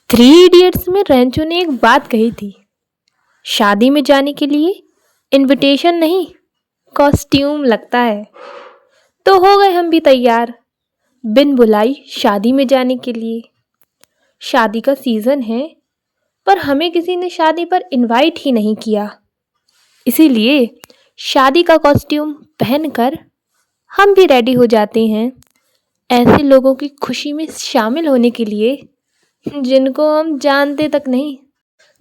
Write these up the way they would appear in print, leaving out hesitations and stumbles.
Three idiots में रेंचो ने एक बात कही थी, शादी में जाने के लिए इनविटेशन नहीं, कॉस्ट्यूम लगता है। तो हो गए हम भी तैयार, बिन बुलाई शादी में जाने के लिए। शादी का सीजन है, पर हमें किसी ने शादी पर इनवाइट ही नहीं किया। इसीलिए शादी का कॉस्ट्यूम पहनकर हम भी रेडी हो जाते हैं, ऐसे लोगों की खुशी में शामिल होने के लिए जिनको हम जानते तक नहीं।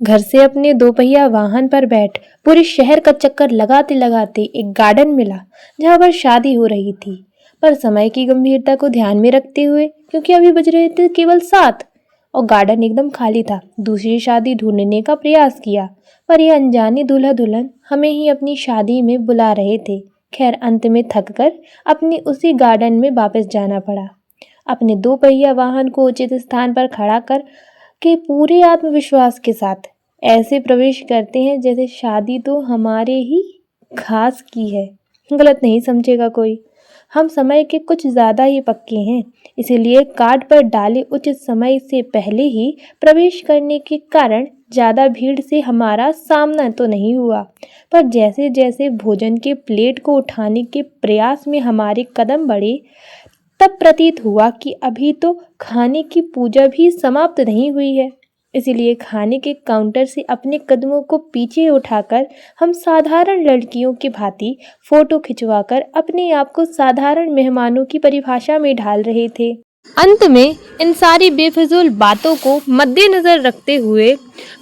घर से अपने दोपहिया वाहन पर बैठ पूरे शहर का चक्कर लगाते लगाते एक गार्डन मिला जहाँ पर शादी हो रही थी। पर समय की गंभीरता को ध्यान में रखते हुए, क्योंकि अभी बज रहे थे केवल 7 और गार्डन एकदम खाली था, दूसरी शादी ढूंढने का प्रयास किया। पर यह अनजाने दूल्हा दुल्हन हमें ही अपनी शादी में बुला रहे थे। खैर, अंत में थक कर अपने उसी गार्डन में वापस जाना पड़ा। अपने दोपहिया वाहन को उचित स्थान पर खड़ा कर के पूरे आत्मविश्वास के साथ ऐसे प्रवेश करते हैं जैसे शादी तो हमारे ही खास की है। गलत नहीं समझेगा कोई, हम समय के कुछ ज़्यादा ही पक्के हैं, इसीलिए कार्ड पर डाले उचित समय से पहले ही प्रवेश करने के कारण ज़्यादा भीड़ से हमारा सामना तो नहीं हुआ। पर जैसे जैसे भोजन के प्लेट को उठाने के प्रयास में हमारे कदम बढ़े, तब प्रतीत हुआ कि अभी तो खाने की पूजा भी समाप्त नहीं हुई है। इसीलिए खाने के काउंटर से अपने कदमों को पीछे उठाकर हम साधारण लड़कियों की भांति फोटो खिंचवाकर अपने आप को साधारण मेहमानों की परिभाषा में ढाल रहे थे। अंत में इन सारी बेफिजूल बातों को मद्देनजर रखते हुए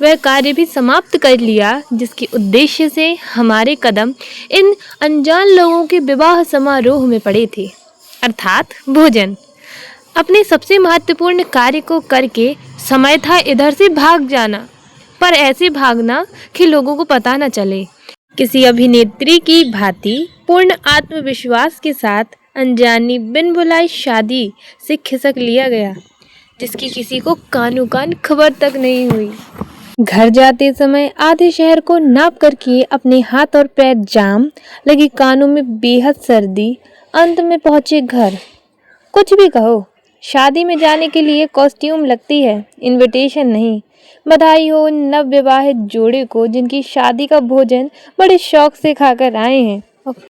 वह कार्य भी समाप्त कर लिया जिसके उद्देश्य से हमारे कदम इन अनजान लोगों के विवाह समारोह में पड़े थे, अर्थात भोजन। अपने सबसे महत्वपूर्ण कार्य को करके समय था इधर से भाग जाना, पर ऐसे भागना कि लोगों को पता न चले। किसी अभिनेत्री की भांति पूर्ण आत्मविश्वास के साथ अनजानी बिन बुलाई शादी से खिसक लिया गया, जिसकी किसी को कानो कान खबर तक नहीं हुई। घर जाते समय आधे शहर को नाप कर किए अपने हाथ और पैर जाम, लगी कानों में बेहद सर्दी, अंत में पहुंचे घर। कुछ भी कहो, शादी में जाने के लिए कॉस्ट्यूम लगती है, इनविटेशन नहीं। बधाई हो उन नवविवाहित जोड़े को जिनकी शादी का भोजन बड़े शौक से खाकर आए हैं।